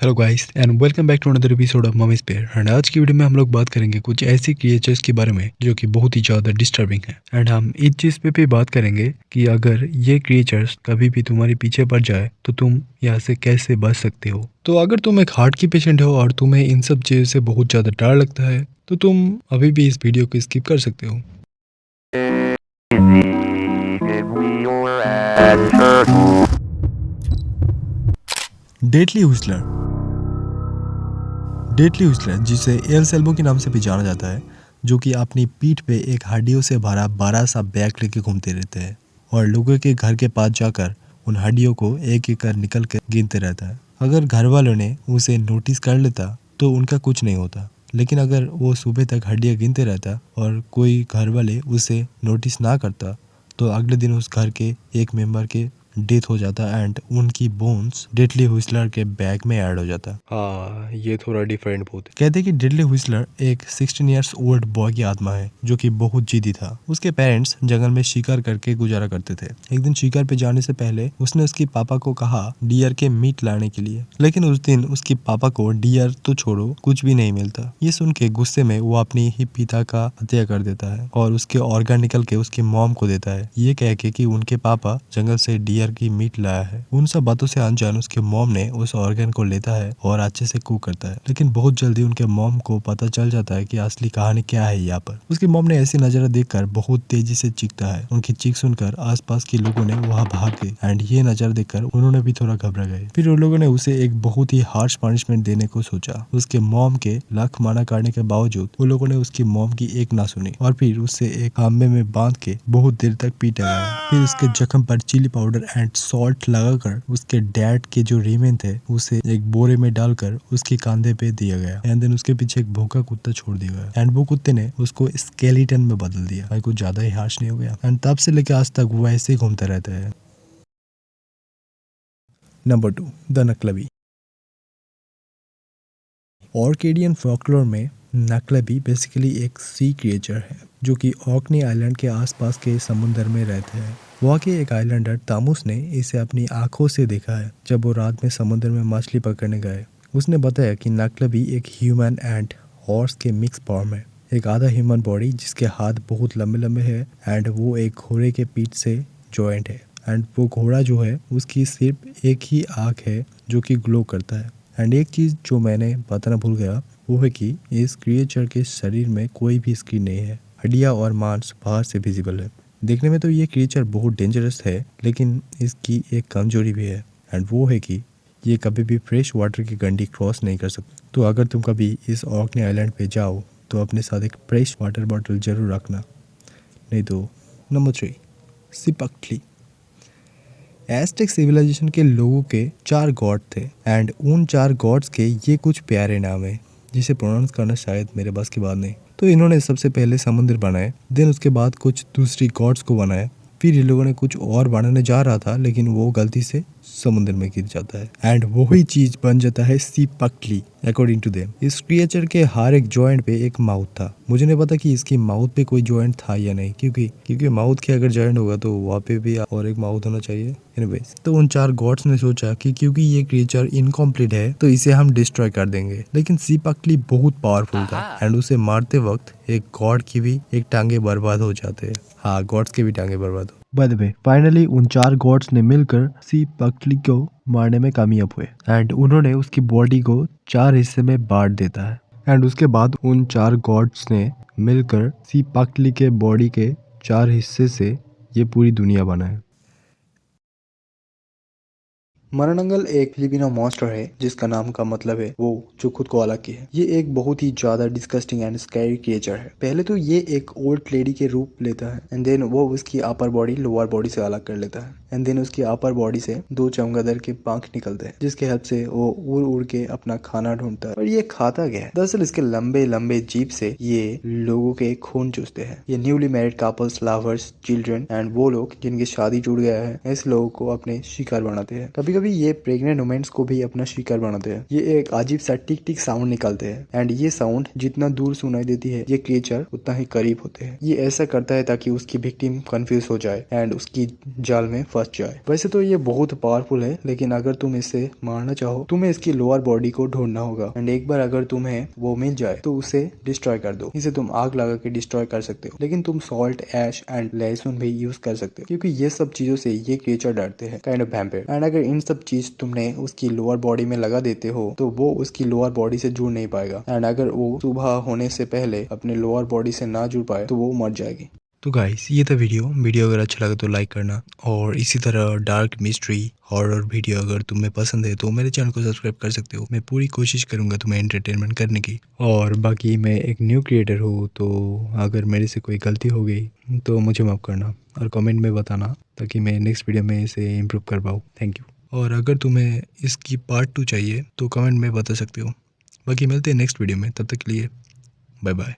Hello guys and welcome back to another episode of mummy spare. And आज की video में हम लोग बात करेंगे कुछ ऐसी क्रिएचर्स के बारे में जो कि बहुत ही ज़्यादा डिस्टर्बिंग है। एंड हम इस चीज़ पे भी बात करेंगे कि अगर ये क्रिएचर्स कभी भी तुम्हारे पीछे पड़ जाए तो तुम यहाँ से कैसे बच सकते हो। तो अगर तुम एक हार्ट की पेशेंट हो और तुम्हें इन सब चीज़ों से बहुत ज़्यादा डर लगता है तो तुम अभी भी इस वीडियो को स्किप कर सकते हो। डेडली हुइसलर। डेडली हुइसलर, जिसे एल सेल्बो के नाम से भी जाना जाता है, जो कि अपनी पीठ पे एक हड्डियों से भरा बड़ा सा बैग लेके घूमते रहते हैं और लोगों के घर के पास जाकर उन हड्डियों को एक एक कर निकल कर गिनते रहता है। अगर घर वालों ने उसे नोटिस कर लेता तो उनका कुछ नहीं होता, लेकिन अगर वो सुबह तक हड्डियां गिनते रहता और कोई घर वाले उसे नोटिस ना करता तो अगले दिन उस घर के एक मेंबर के डेथ हो जाता एंड उनकी बोन्स डेडली हुइसलर के बैग में ऐड हो जाता। हाँ, ये थोड़ा डिफरेंट बहुत है। कहते कि डेडली हुइसलर एक 16 इयर्स ओल्ड बॉय की आत्मा है जो कि बहुत जिद्दी था। उसके पेरेंट्स जंगल में शिकार करके गुजारा करते थे। एक दिन शिकार पे जाने से पहले उसने उसके पापा को कहा डियर के मीट लाने के लिए, लेकिन उस दिन उसके पापा को डियर तो छोड़ो कुछ भी नहीं मिलता। ये सुन के गुस्से में वो अपनी ही पिता का हत्या कर देता है और उसके ऑर्गन निकल के उसकी मॉम को देता है, ये कह के कि उनके पापा जंगल से डियर की मीट लाया है। उन सब बातों से अनजान उसके मॉम ने उस ऑर्गन को लेता है और अच्छे से कुक करता है, लेकिन बहुत जल्दी उनके मॉम को पता चल जाता है कि असली कहानी क्या है। यहाँ पर उसकी मॉम ने ऐसी नजारा देखकर बहुत तेजी से चीखता है। उनकी चीख सुनकर आसपास के लोगों ने वहाँ भाग गए एंड ये नजारा देखकर उन्होंने भी थोड़ा घबरा गए। फिर उन लोगों ने उसे एक बहुत ही हार्श पनिशमेंट देने को सोचा। उसके मॉम के लाख मना करने के बावजूद उन लोगों ने उसकी मॉम की एक ना सुनी और फिर उसे एक खंबे में बांध के बहुत देर तक पीटा गया। फिर उसके जख्म पर चिली पाउडर एंड सॉल्ट लगाकर उसके डैड के जो रीमेन थे उसे एक बोरे में डालकर उसके कंधे पे दिया गया एंड देन उसके पीछे एक भूखा कुत्ता छोड़ दिया गया एंड वो कुत्ते ने उसको स्केलेटन में बदल दिया। भाई कुछ ज्यादा ही हार्श नहीं हो गया? एंड तब से लेकर आज तक वो ऐसे ही घूमता रहता है। Number 2, the Nuckelavee. Orcadian folklore में नकलबी बेसिकली एक सी क्रिएचर है जो कि ऑर्कनी आइलैंड के आसपास के समुद्र में रहते हैं। वहाँ के एक आइलैंडर तामुस ने इसे अपनी आंखों से देखा है जब वो रात में समुद्र में मछली पकड़ने गए। उसने बताया कि नकलबी एक ह्यूमन एंड हॉर्स के मिक्स फॉर्म है, एक आधा ह्यूमन बॉडी जिसके हाथ बहुत लंबे लंबे है एंड वो एक घोड़े के पीठ से जॉइंट है एंड वो घोड़ा जो है उसकी सिर्फ एक ही आँख है जो कि ग्लो करता है। एंड एक चीज़ जो मैंने बताना भूल गया वो है कि इस क्रिएचर के शरीर में कोई भी स्किन नहीं है, हड्डियाँ और मांस बाहर से विजिबल है। देखने में तो ये क्रिएचर बहुत डेंजरस है, लेकिन इसकी एक कमजोरी भी है एंड वो है कि ये कभी भी फ्रेश वाटर की गंडी क्रॉस नहीं कर सकता। तो अगर तुम कभी इस ऑर्कनी आइलैंड पे जाओ तो अपने साथ एक फ्रेश वाटर बॉटल जरूर रखना, नहीं तो। नंबर 3, सिपक्टली। एस्टेक सिविलाइजेशन के लोगों के 4 गॉड थे एंड उन 4 गॉड्स के ये कुछ प्यारे नाम है जिसे प्रोनाउंस करना शायद मेरे बस की बात नहीं। तो इन्होंने सबसे पहले समुद्र बनाए, देन उसके बाद कुछ दूसरी गॉड्स को बनाया, फिर इन लोगों ने कुछ और बनाने जा रहा था लेकिन वो गलती से समुद्र में गिर जाता है एंड वही चीज बन जाता है सिपक्टली अकॉर्डिंग टू देम। इस क्रिएचर के हर एक जॉइंट पे एक माउथ था। मुझे नहीं पता कि इसकी माउथ पे कोई जॉइंट था या नहीं, क्योंकि माउथ के अगर जॉइंट होगा तो वहाँ पे भी और एक माउथ होना चाहिए। एनीवेज, तो उन 4 गॉड्स ने सोचा कि क्योंकि ये क्रिएचर इनकम्प्लीट है तो इसे हम डिस्ट्रॉय कर देंगे, लेकिन सिपक्टली बहुत पावरफुल था एंड उसे मारते वक्त एक गॉड की भी एक टांगे बर्बाद हो जाते हैं। हाँ, गॉड्स के भी टांगे बर्बाद हो। बाय द वे, फाइनली उन 4 गॉड्स ने मिलकर सिपक्टली को मारने में कामयाब हुए एंड उन्होंने उसकी बॉडी को 4 हिस्से में बांट देता है एंड उसके बाद उन 4 गॉड्स ने मिलकर सिपक्टली के बॉडी के 4 हिस्से से ये पूरी दुनिया बनाए। मरणंगल एक फिलिपिनो मॉन्स्टर है जिसका नाम का मतलब है वो जो खुद को अलग की है। ये एक बहुत ही ज्यादा डिस्गस्टिंग एंड स्कैरी क्रिएचर है। पहले तो ये एक ओल्ड लेडी के रूप लेता है एंड देन वो उसकी अपर बॉडी लोअर बॉडी से अलग कर लेता है एंड देन उसकी अपर बॉडी से 2 चमगादड़ के पंख निकलते हैं जिसके हेल्प से वो उड़ उड़ के अपना खाना ढूंढता है। और ये खाता क्या है? दरअसल इसके लंबे लंबे जीभ से ये लोगों के खून चूसते हैं। ये newly married couples, lovers, children and वो लोग जिनकी शादी टूट गया है ऐसे लोगों को अपने शिकार बनाते हैं। कभी कभी कभी ये प्रेग्नेंट वुमेन्स को भी अपना शिकार बनाते हैं। ये एक अजीब सा टिक टिक साउंड निकालते हैं एंड ये साउंड जितना दूर सुनाई देती है ये क्रिएचर उतना ही करीब होते हैं। ये ऐसा करता है ताकि उसकी विक्टिम कंफ्यूज हो जाए एंड उसकी जाल में फंस जाए। वैसे तो ये बहुत पावरफुल है, लेकिन अगर तुम इसे मारना चाहो तुम्हें इसकी लोअर बॉडी को ढूंढना होगा एंड एक बार अगर तुम्हें वो मिल जाए तो उसे डिस्ट्रॉय कर दो। इसे तुम आग लगा के डिस्ट्रॉय कर सकते हो, लेकिन तुम सॉल्ट, ऐश एंड लहसुन भी यूज कर सकते हो, क्योंकि ये सब चीजों से ये क्रिएचर डरते हैं, काइंड ऑफ वैम्पायर। एंड अगर इन सब चीज तुमने उसकी लोअर बॉडी में लगा देते हो तो वो उसकी लोअर बॉडी से जुड़ नहीं पाएगा एंड अगर वो सुबह होने से पहले अपने लोअर बॉडी से ना जुड़ पाए तो वो मर जाएगी। तो गाइस ये था वीडियो अगर अच्छा लगा तो लाइक करना, और इसी तरह डार्क मिस्ट्री हॉरर वीडियो अगर तुम्हें पसंद है तो मेरे चैनल को सब्सक्राइब कर सकते हो। मैं पूरी कोशिश करूंगा तुम्हें एंटरटेनमेंट करने की। और बाकी मैं एक न्यू क्रिएटर हूँ, तो अगर मेरे से कोई गलती हो गई तो मुझे माफ़ करना और कमेंट में बताना ताकि मैं नेक्स्ट वीडियो में इसे इम्प्रूव कर पाऊँ। Thank you. और अगर तुम्हें इसकी पार्ट 2 चाहिए तो कमेंट में बता सकते हो। बाकी मिलते हैं नेक्स्ट वीडियो में, तब तक के लिए बाय बाय।